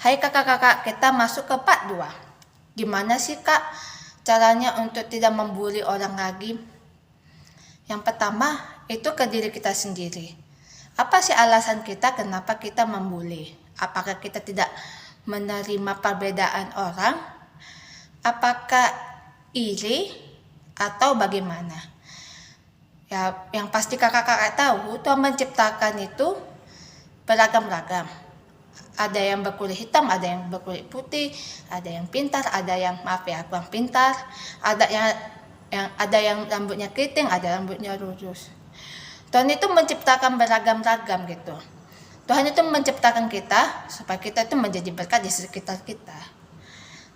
Hai kakak-kakak, kita masuk ke part 2. Gimana sih kak caranya untuk tidak membuli orang lagi? Yang pertama, itu ke diri kita sendiri. Apa sih alasan kita kenapa kita membuli? Apakah kita tidak menerima perbedaan orang? Apakah iri? Atau bagaimana? Ya, yang pasti kakak-kakak tahu, Tuhan menciptakan itu beragam-ragam. Ada yang berkulit hitam, ada yang berkulit putih, ada yang pintar, ada yang kurang pintar, ada yang rambutnya keriting, ada rambutnya lurus. Tuhan itu menciptakan beragam-ragam gitu. Tuhan itu menciptakan kita supaya kita itu menjadi berkat di sekitar kita.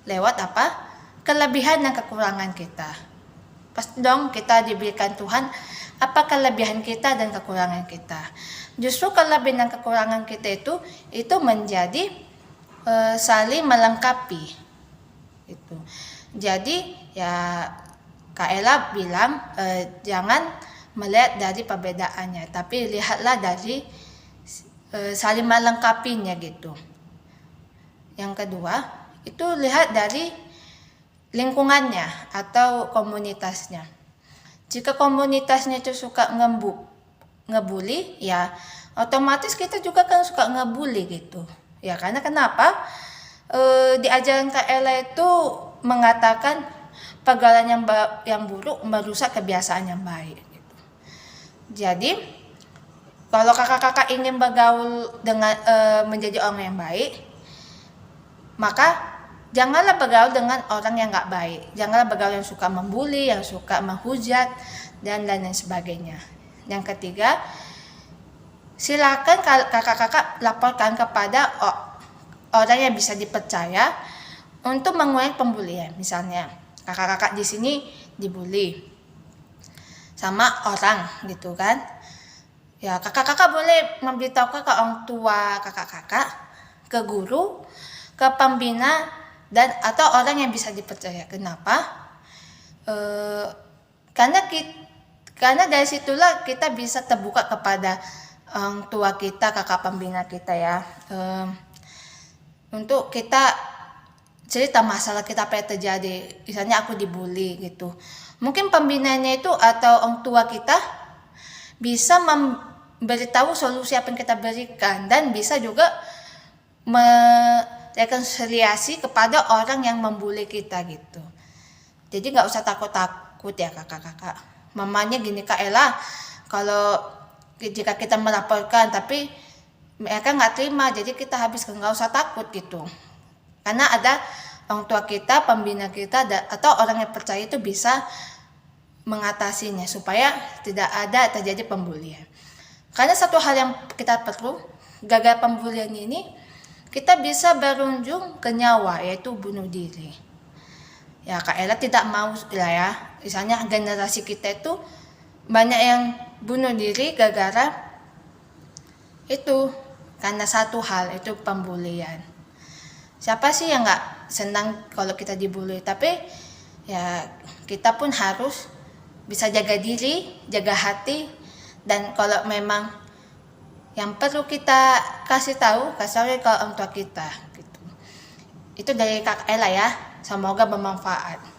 Lewat apa? Kelebihan dan kekurangan kita. Pasti dong kita diberikan Tuhan apa kelebihan kita dan kekurangan kita. Justru kelebihan dan kekurangan kita itu menjadi saling melengkapi. Itu. Jadi ya Kak Ella bilang jangan melihat dari perbedaannya, tapi lihatlah dari saling melengkapinya gitu. Yang kedua, itu lihat dari lingkungannya atau komunitasnya. Jika komunitasnya itu suka ngebully, ya otomatis kita juga kan suka ngebully gitu. Ya karena kenapa? Di ajaran Kak Ella itu mengatakan pergaulan yang buruk merusak kebiasaan yang baik. Gitu. Jadi kalau kakak-kakak ingin bergaul dengan menjadi orang yang baik, maka janganlah bergaul dengan orang yang nggak baik. Janganlah bergaul yang suka membuli, yang suka menghujat, dan lain sebagainya. Yang ketiga, silakan kakak-kakak laporkan kepada orang yang bisa dipercaya untuk mengurangi pembulian. Misalnya, kakak-kakak di sini dibully sama orang gitu kan. Ya, kakak-kakak boleh memberitahukan ke orang tua kakak-kakak, ke guru, ke pembina, dan atau orang yang bisa dipercaya. Kenapa? Karena dari situlah kita bisa terbuka kepada orang tua kita, kakak pembina kita ya, untuk kita cerita masalah kita apa yang terjadi. Misalnya aku dibully gitu, mungkin pembinanya itu atau orang tua kita bisa memberitahu solusi apa yang kita berikan, dan bisa juga rekonsiliasi kepada orang yang membuli kita gitu. Jadi nggak usah takut-takut ya kakak-kakak. Mamanya gini Kak Ella, kalau jika kita melaporkan tapi mereka nggak terima, jadi kita habiskan, nggak usah takut gitu. Karena ada orang tua kita, pembina kita, atau orang yang percaya itu bisa mengatasinya supaya tidak ada terjadi pembulian. Karena satu hal yang kita perlu, gagal pembulian ini kita bisa berujung ke nyawa, yaitu bunuh diri. Ya Kak Ella tidak mau lah ya, misalnya generasi kita itu banyak yang bunuh diri gara-gara itu, karena satu hal, itu pembulian. Siapa sih yang gak senang kalau kita dibully, tapi ya kita pun harus bisa jaga diri, jaga hati, dan kalau memang yang perlu kita kasih tahu ke orang tua kita gitu. Itu dari Kak Ella ya, semoga bermanfaat.